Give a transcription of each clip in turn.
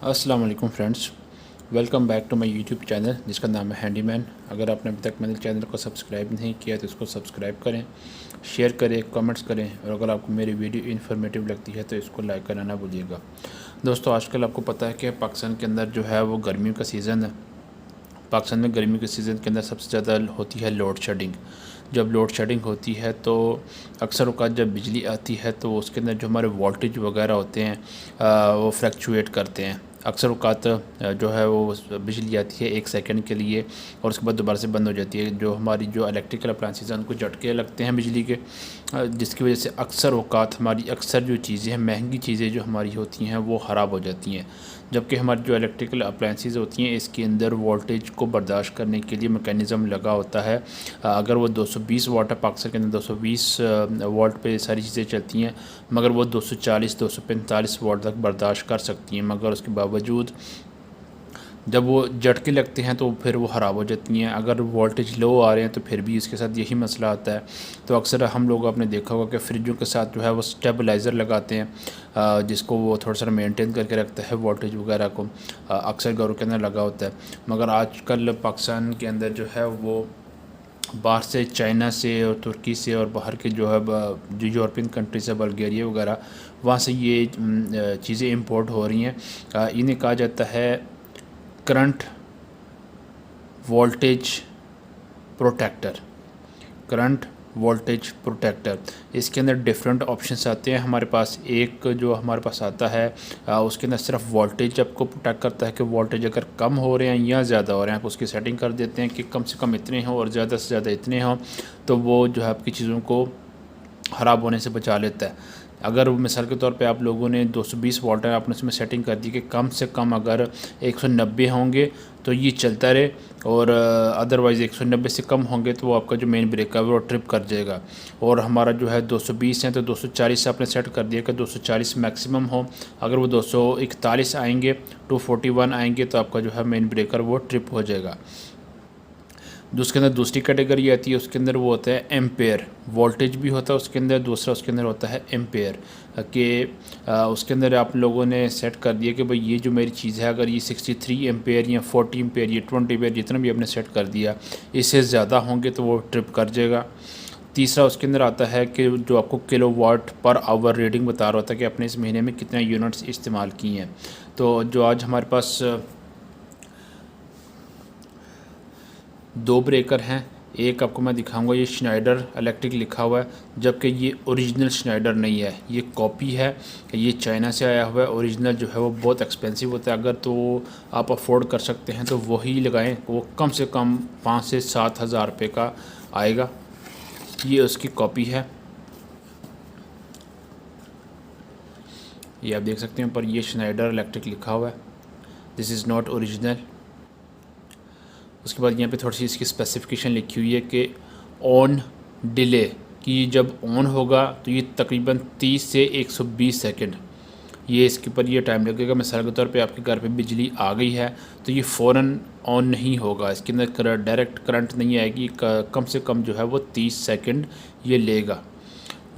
अस्सलाम वालेकुम friends, welcome back to my YouTube channel जिसका नाम है हैंडीमैन। अगर आपने अभी तक मेरे चैनल को सब्सक्राइब नहीं किया तो इसको सब्सक्राइब करें, शेयर करें, कमेंट्स करें और अगर आपको मेरी वीडियो इन्फॉर्मेटिव लगती है तो इसको लाइक करना ना भूलिएगा। दोस्तों, आजकल आपको पता है कि पाकिस्तान के अंदर जो है वो गर्मियों का सीज़न है। पाकिस्तान में गर्मी के सीज़न के अंदर सबसे ज़्यादा होती है लोड शेडिंग। जब लोड शेडिंग होती है तो अक्सर औक़ात जब बिजली आती है तो उसके अंदर जो हमारे वोल्टेज वगैरह होते हैं वो फ्लक्चुएट करते हैं। अक्सर औक़ात जो है वो बिजली आती है 1 सेकंड के लिए और उसके बाद दोबारा से बंद हो जाती है। जो हमारी जो इलेक्ट्रिकल अप्लायंसेस हैं उनको झटके लगते हैं बिजली के, जिसकी वजह से अक्सर औक़ात हमारी अक्सर जो चीज़ें हैं, महंगी चीज़ें जो हमारी होती हैं वो ख़राब हो जाती हैं। जबकि हमारी जो इलेक्ट्रिकल अप्लायंसेस होती हैं इसके अंदर वोल्टेज को बर्दाश्त करने के लिए मैकेनिज़्म लगा होता है। अगर वो 220 वाट है, पाकिस्तान के अंदर 220 वाट पे सारी चीज़ें चलती हैं, मगर वो 240 245 वाट तक बर्दाश्त कर सकती हैं। मगर उसके बावजूद जब वो झटके लगते हैं तो फिर वो ख़राब हो जाती हैं। अगर वोल्टेज लो आ रहे हैं तो फिर भी इसके साथ यही मसला आता है। तो अक्सर हम लोग आपने देखा होगा कि फ्रिजों के साथ जो है वो स्टेबलाइज़र लगाते हैं, जिसको वो थोड़ा सा मेंटेन करके रखता है वोल्टेज वगैरह को। अक्सर घरों के अंदर लगा होता है, मगर आजकल पाकिस्तान के अंदर जो है वो बाहर से, चाइना से और तुर्की से और बाहर के जो है जो यूरोपियन कंट्री से, बल्गेरिया वगैरह, वहाँ से ये चीज़ें इंपोर्ट हो रही हैं। इन्हें कहा जाता है current voltage protector. Current voltage protector, इसके अंदर डिफरेंट ऑप्शंस आते हैं हमारे पास। एक जो हमारे पास आता है उसके अंदर सिर्फ वोल्टेज आपको प्रोटेक्ट करता है कि वोल्टेज अगर कम हो रहे हैं या ज़्यादा हो रहे हैं, आप उसकी सेटिंग कर देते हैं कि कम से कम इतने हों और ज़्यादा से ज़्यादा इतने हों, तो वो जो है आपकी चीज़ों को ख़राब होने से बचा लेता है। अगर मिसाल के तौर पे आप लोगों ने 220 वाट है, आपने उसमें सेटिंग कर दी कि कम से कम अगर 190 होंगे तो ये चलता रहे और अदरवाइज़ 190 से कम होंगे तो वो आपका जो मेन ब्रेकर है वो ट्रिप कर जाएगा। और हमारा जो है 220 है तो 240 से आपने सेट कर दिया कि 240 मैक्सिमम हो। अगर वो 241 आएंगे, 241 आएंगे तो आपका जो है मेन ब्रेकर वो ट्रिप हो जाएगा। जो उसके अंदर दूसरी कैटेगरी आती है उसके अंदर वो होता है एम्पेयर। वोल्टेज भी होता है उसके अंदर, दूसरा उसके अंदर होता है एम्पेयर कि उसके अंदर आप लोगों ने सेट कर दिया कि भाई ये जो मेरी चीज़ है अगर ये 63 एम्पेयर या 40 एम्पेयर या 20 एम्पेयर जितना भी आपने सेट कर दिया, इससे ज़्यादा होंगे तो वो ट्रिप कर जाएगा। तीसरा उसके अंदर आता है कि जो आपको किलोवाट पर आवर रीडिंग बता रहा होता है कि आपने इस महीने में कितने यूनिट्स इस्तेमाल किए हैं। तो जो आज हमारे पास 2 ब्रेकर हैं, एक आपको मैं दिखाऊंगा, ये श्नाइडर इलेक्ट्रिक लिखा हुआ है, जबकि ये ओरिजिनल श्नाइडर नहीं है, ये कॉपी है। ये चाइना से आया हुआ है। ओरिजिनल जो है वो बहुत एक्सपेंसिव होता है। अगर तो आप अफोर्ड कर सकते हैं तो वही लगाएं, वो कम से कम 5 से 7 हज़ार रुपये का आएगा। ये उसकी कॉपी है, ये आप देख सकते हैं ऊपर ये श्नाइडर इलेक्ट्रिक लिखा हुआ है। This is not original. उसके बाद यहाँ पे थोड़ी सी इसकी स्पेसिफिकेशन लिखी हुई है कि ऑन डिले, कि जब ऑन होगा तो ये तकरीबन 30 से 120 सेकंड ये इसके ऊपर ये टाइम लगेगा। मिसाल के तौर पे आपके घर पे बिजली आ गई है तो ये फ़ौरन ऑन नहीं होगा, इसके अंदर डायरेक्ट करंट नहीं आएगी, कम से कम जो है वो 30 सेकंड ये लेगा।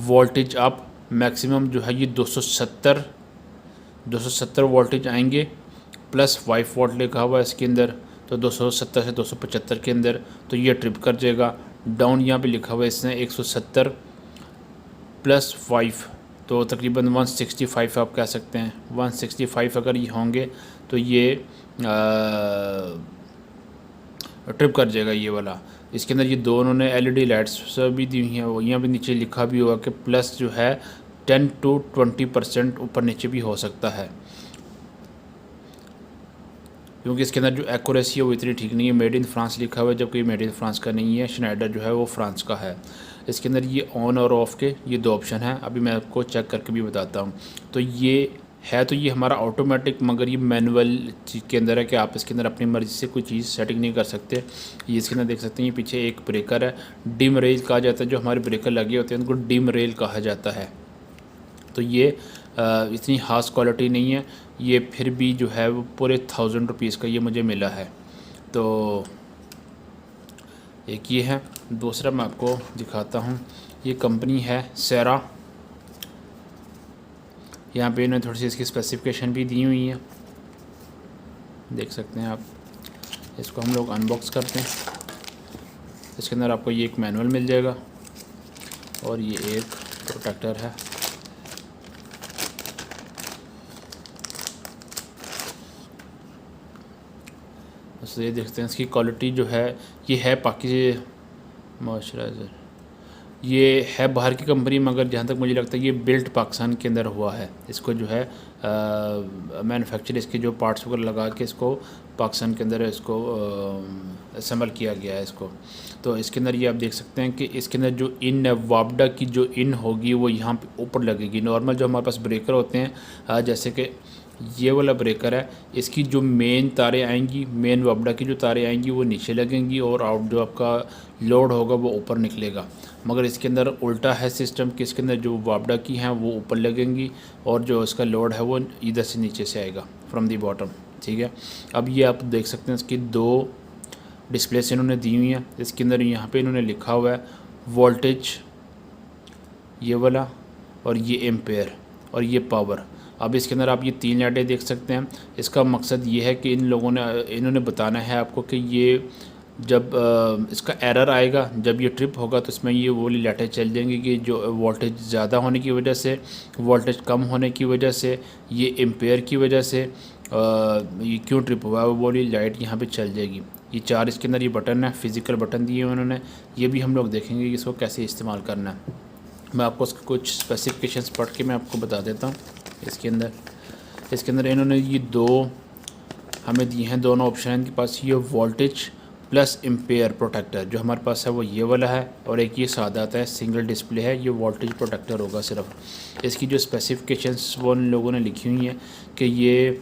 वोल्टेज आप मैक्सिमम जो है ये 270 वोल्टेज आएंगे, प्लस 5 वाट लिखा हुआ है इसके अंदर, तो 270 से 275 के अंदर तो ये ट्रिप कर जाएगा। डाउन यहाँ पे लिखा हुआ है इसने 170 प्लस 5, तो तकरीबन 165 आप कह सकते हैं। 165 अगर ये होंगे तो ये ट्रिप कर जाएगा ये वाला। इसके अंदर ये दो उन्होंने LED लाइट्स भी दी हुई हैं। वो यहाँ पे नीचे लिखा भी होगा कि प्लस जो है 10 to 20% ऊपर नीचे भी हो सकता है, क्योंकि इसके अंदर जो एक्यूरेसी है वो इतनी ठीक नहीं है। मेड इन फ्रांस लिखा हुआ है, जबकि मेड इन फ्रांस का नहीं है, श्नाइडर जो है वो फ्रांस का है। इसके अंदर ये ऑन और ऑफ़ के ये 2 ऑप्शन हैं, अभी मैं आपको चेक करके भी बताता हूँ। तो ये है, तो ये हमारा ऑटोमेटिक, मगर ये मैनुअल चीज़ के अंदर है कि आप इसके अंदर अपनी मर्ज़ी से कोई चीज़ सेटिंग नहीं कर सकते। ये इसके अंदर देख सकते हैं, ये पीछे एक ब्रेकर है, डिम रेल कहा जाता है। जो हमारे ब्रेकर लगे होते हैं उनको डिम रेल कहा जाता है। तो ये इतनी ख़ास क्वालिटी नहीं है, ये फिर भी जो है वो पूरे 1000 रुपीज़ का ये मुझे मिला है। तो एक ये है, दूसरा मैं आपको दिखाता हूँ। ये कंपनी है सेरा, यहाँ पे इन्होंने थोड़ी सी इसकी स्पेसिफिकेशन भी दी हुई है। देख सकते हैं आप। इसको हम लोग अनबॉक्स करते हैं। इसके अंदर आपको ये एक मैनुअल मिल जाएगा और ये एक प्रोटेक्टर है। बस ये देखते हैं इसकी क्वालिटी जो है, ये है पाकि मॉइस्चराइज़र, ये है बाहर की कंपनी, मगर जहाँ तक मुझे लगता है ये बिल्ट पाकिस्तान के अंदर हुआ है। इसको जो है मैन्युफैक्चर इसके जो पार्ट्स वगैरह लगा के इसको पाकिस्तान के अंदर इसको असेंबल किया गया है इसको। तो इसके अंदर ये आप देख सकते हैं कि इसके अंदर जो इन है, वापडा की जो इन होगी वो यहाँ पे ऊपर लगेगी। नॉर्मल जो हमारे पास ब्रेकर होते हैं, जैसे कि ये वाला ब्रेकर है, इसकी जो मेन तारें आएंगी, मेन वापडा की जो तारें आएंगी वो नीचे लगेंगी और आउट जो आपका लोड होगा वो ऊपर निकलेगा। मगर इसके अंदर उल्टा है सिस्टम कि इसके अंदर जो वापडा की हैं वो ऊपर लगेंगी और जो इसका लोड है वो इधर से नीचे से आएगा, फ्रॉम दी बॉटम। ठीक है, अब ये आप देख सकते हैं इसकी दो डिस्प्ले से इन्होंने दी हुई हैं। इसके अंदर यहाँ पे इन्होंने लिखा हुआ है वोल्टेज, ये वाला, और ये एम्पेयर और ये पावर। अब इसके अंदर आप ये 3 लाइटें देख सकते हैं। इसका मकसद ये है कि इन्होंने बताना है आपको कि ये जब इसका एरर आएगा, जब ये ट्रिप होगा तो इसमें ये वो वाली लाइटें चल जाएंगी कि जो वोल्टेज ज़्यादा होने की वजह से, वोल्टेज कम होने की वजह से, ये एम्पेयर की वजह से ये क्यों ट्रिप हुआ है, वो वाली लाइट यहाँ पे चल जाएगी। ये 4 इसके अंदर ये बटन है, फिज़िकल बटन दिए हैं उन्होंने। ये भी हम लोग देखेंगे कि इसको कैसे इस्तेमाल करना है। मैं आपको उसके कुछ स्पेसिफिकेशंस पढ़ के मैं आपको बता देता हूँ। इसके अंदर इन्होंने ये दो हमें दिए हैं, दोनों ऑप्शन हैं इनके पास। ये वोल्टेज प्लस एम्पेयर प्रोटेक्टर जो हमारे पास है वो ये वाला है, और एक ये सादा आता है, सिंगल डिस्प्ले है, ये वोल्टेज प्रोटेक्टर होगा सिर्फ। इसकी जो स्पेसिफिकेशंस वो उन लोगों ने लिखी हुई हैं कि ये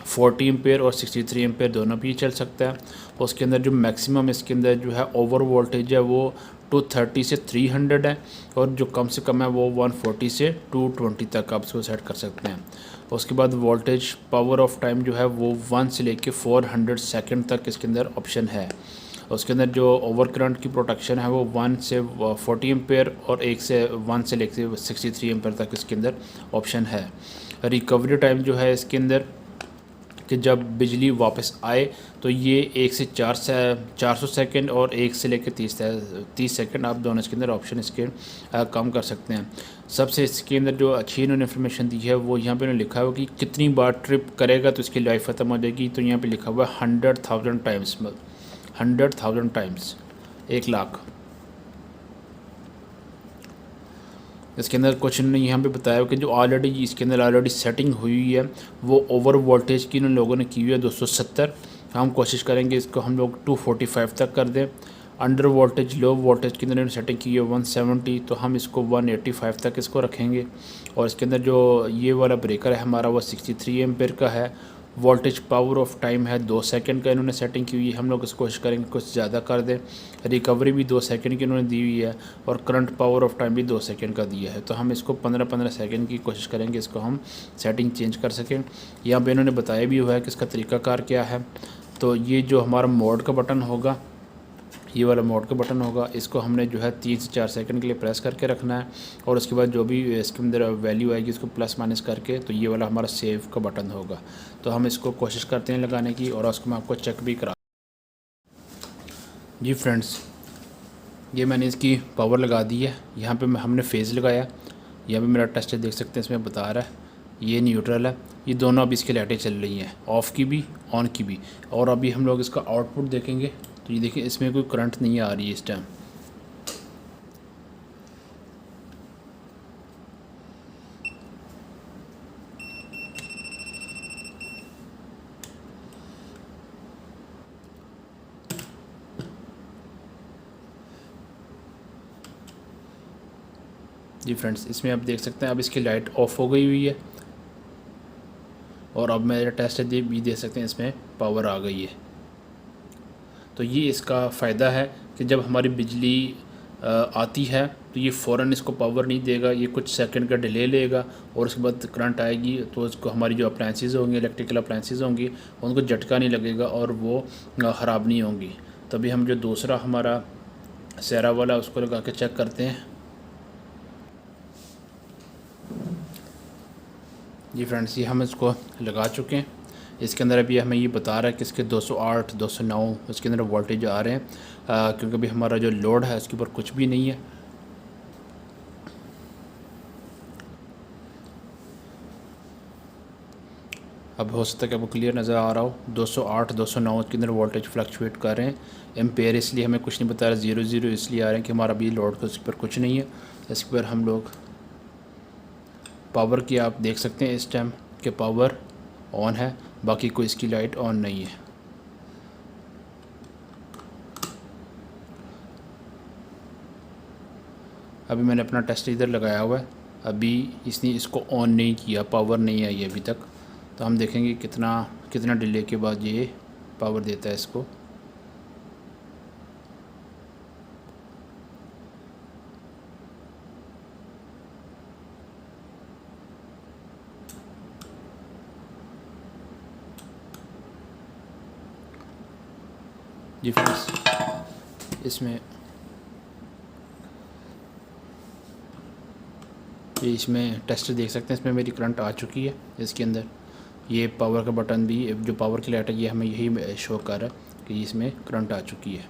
40 एम्पेयर और 63 एम्पेयर दोनों भी चल सकता है। उसके अंदर जो मैक्सिमम इसके अंदर जो है ओवर वोल्टेज है वो 230 से 300 है, और जो कम से कम है वो 140 से 220 तक आप इसको सेट कर सकते हैं। उसके बाद वोल्टेज पावर ऑफ टाइम जो है वो 1 से लेके 400 सेकंड तक इसके अंदर ऑप्शन है। उसके अंदर जो ओवर करंट की प्रोटेक्शन है वो 1 से 40 एम्पेयर और 1 से लेके 63 एम्पेयर तक इसके अंदर ऑप्शन है। रिकवरी टाइम जो है इसके अंदर कि जब बिजली वापस आए तो ये 1 से 400 सेकंड और 1 से लेकर 30 सेकंड आप दोनों इसके अंदर ऑप्शन इसके कम कर सकते हैं। सबसे इसके अंदर जो अच्छी इन्होंने इन्फॉर्मेशन दी है वो यहाँ पे इन्होंने लिखा हुआ कि कितनी बार ट्रिप करेगा तो इसकी लाइफ ख़त्म हो जाएगी। तो यहाँ पे लिखा हुआ है 100,000 टाइम्स, 100,000 टाइम्स, 1 लाख। इसके अंदर कुछ इन्होंने यहाँ पे बताया कि जो ऑलरेडी इसके अंदर ऑलरेडी सेटिंग हुई है वो ओवर वोल्टेज की इन लोगों ने की हुई है 270। हम कोशिश करेंगे इसको हम लोग 245 तक कर दें। अंडर वोल्टेज लो वोल्टेज के अंदर सेटिंग की है 170, तो हम इसको 185 तक इसको रखेंगे। और इसके अंदर जो ये वाला ब्रेकर है हमारा वो 63 एम्पेयर का है। वोल्टेज पावर ऑफ टाइम है 2 सेकंड का इन्होंने सेटिंग की हुई है। हम लोग इसको कोशिश करेंगे कुछ ज़्यादा कर दें। रिकवरी भी 2 सेकंड की इन्होंने दी हुई है, और करंट पावर ऑफ टाइम भी 2 सेकंड का दिया है। तो हम इसको 15-15 सेकंड की कोशिश करेंगे इसको हम सेटिंग चेंज कर सकें। यहाँ पे इन्होंने बताया भी हुआ है कि इसका तरीक़ाकार क्या है। तो ये जो हमारा मोड का बटन होगा, ये वाला मोड का बटन होगा, इसको हमने जो है 3 से 4 सेकंड के लिए प्रेस करके रखना है, और उसके बाद जो भी इसके अंदर वैल्यू आएगी इसको प्लस माइनस करके, तो ये वाला हमारा सेव का बटन होगा। तो हम इसको कोशिश करते हैं लगाने की, और उसको मैं आपको चेक भी करा। जी फ्रेंड्स, ये मैंने इसकी पावर लगा दी है। यहाँ पे हमने फेज़ लगाया। यहाँ पे मेरा टेस्ट देख सकते हैं, इसमें बता रहा है ये न्यूट्रल है। ये दोनों अब इसकी लाइटें चल रही हैं, ऑफ़ की भी ऑन की भी। और अभी हम लोग इसका आउटपुट देखेंगे तो ये देखिए इसमें कोई करंट नहीं आ रही है इस टाइम। जी फ्रेंड्स, इसमें आप देख सकते हैं अब इसकी लाइट ऑफ हो गई हुई है, और अब मेरा टेस्ट भी देख सकते हैं इसमें पावर आ गई है। तो ये इसका फ़ायदा है कि जब हमारी बिजली आती है तो ये फ़ौरन इसको पावर नहीं देगा, ये कुछ सेकंड का डिले लेगा, और उसके बाद करंट आएगी तो उसको हमारी जो अप्लायंसेस होंगी, इलेक्ट्रिकल अप्लायंसेस होंगी, उनको झटका नहीं लगेगा और वो ख़राब नहीं होंगी। तभी हम जो दूसरा हमारा सेरा वाला उसको लगा के चेक करते हैं। जी फ्रेंड्स, ये हम इसको लगा चुके हैं। इसके अंदर अभी हमें ये बता रहा है कि इसके 208 209 इसके अंदर वोल्टेज आ रहे हैं, क्योंकि अभी हमारा जो लोड है उसके ऊपर कुछ भी नहीं है। अब हो सकता है कि आपको क्लियर नज़र आ रहा हो, 208 209 के अंदर वोल्टेज फ्लक्चुएट कर रहे हैं। एम्पेयर इसलिए हमें कुछ नहीं बता रहा, 0 इसलिए आ रहे हैं कि हमारा अभी लोड तो उसके ऊपर कुछ नहीं है। इसके पर हम लोग पावर की आप देख सकते हैं इस टाइम कि पावर ऑन है, बाकी कोई इसकी लाइट ऑन नहीं है। अभी मैंने अपना टेस्ट इधर लगाया हुआ है, अभी इसने इसको ऑन नहीं किया, पावर नहीं आई अभी तक। तो हम देखेंगे कितना डिले के बाद ये पावर देता है इसको। जी फ्रेंड्स, इसमें टेस्ट देख सकते हैं, इसमें मेरी करंट आ चुकी है। इसके अंदर ये पावर का बटन भी, जो पावर की लाइट है, ये हमें यही शो कर रहा है कि इसमें करंट आ चुकी है।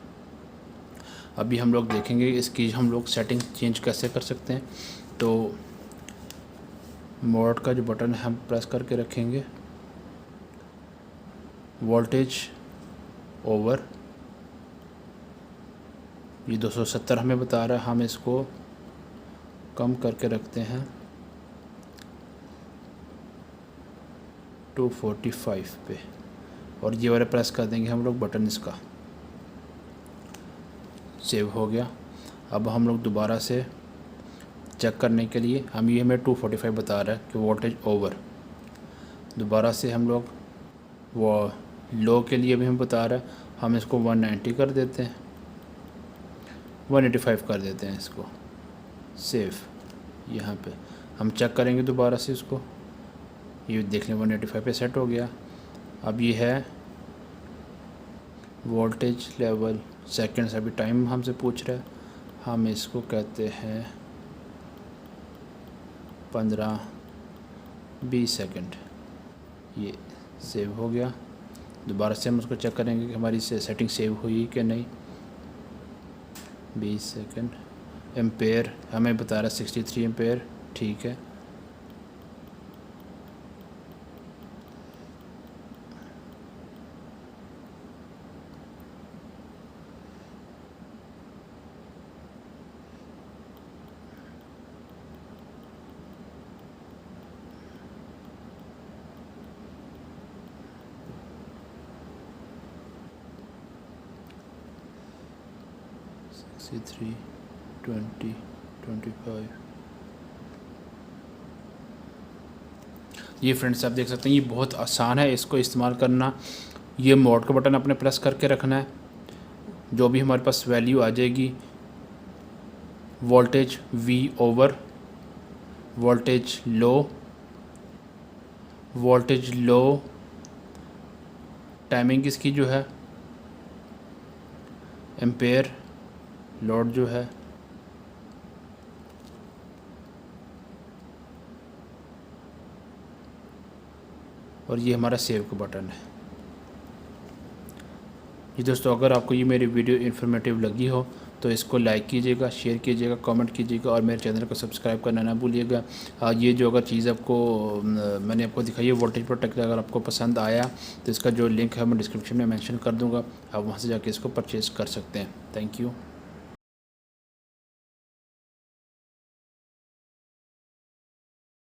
अभी हम लोग देखेंगे इसकी हम लोग सेटिंग चेंज कैसे कर सकते हैं। तो मोड का जो बटन है हम प्रेस करके रखेंगे, वोल्टेज ओवर, ये 270 हमें बता रहा है, हम इसको कम करके रखते हैं 245 पे, और ये वाला प्रेस कर देंगे हम लोग बटन, इसका सेव हो गया। अब हम लोग दोबारा से चेक करने के लिए, ये हमें 245 बता रहा है कि वोल्टेज ओवर। दोबारा से हम लोग वो लो के लिए भी हमें बता रहा है, हम इसको 190 कर देते हैं, 185 कर देते हैं इसको, सेव। यहाँ पे हम चेक करेंगे दोबारा से इसको, ये देख लें 185 पे सेट हो गया। अब ये है वोल्टेज लेवल सेकंड्स, अभी टाइम हमसे पूछ रहा है, हम इसको कहते हैं 15-20 सेकंड। ये सेव हो गया। दोबारा से हम उसको चेक करेंगे कि हमारी सेटिंग सेव हुई कि नहीं। 20 सेकंड। एम्पेयर हमें बता रहा है 63 एम्पेयर, ठीक है। C3 20 25। ये फ्रेंड्स आप देख सकते हैं, ये बहुत आसान है इसको इस्तेमाल करना। ये मोड का बटन अपने प्रेस करके रखना है, जो भी हमारे पास वैल्यू आ जाएगी, वोल्टेज V ओवर, वोल्टेज लो, टाइमिंग इसकी जो है, एम्पेयर, लोड जो है, और ये हमारा सेव का बटन है। जी दोस्तों, अगर आपको ये मेरी वीडियो इन्फॉर्मेटिव लगी हो तो इसको लाइक कीजिएगा, शेयर कीजिएगा, कमेंट कीजिएगा, और मेरे चैनल को सब्सक्राइब करना ना भूलिएगा। ये जो अगर चीज़ आपको मैंने आपको दिखाई है वोल्टेज प्रोटेक्टर, अगर आपको पसंद आया तो इसका जो लिंक है मैं डिस्क्रिप्शन में मेंशन कर दूँगा, आप वहाँ से जाके इसको परचेज़ कर सकते हैं। Thank you.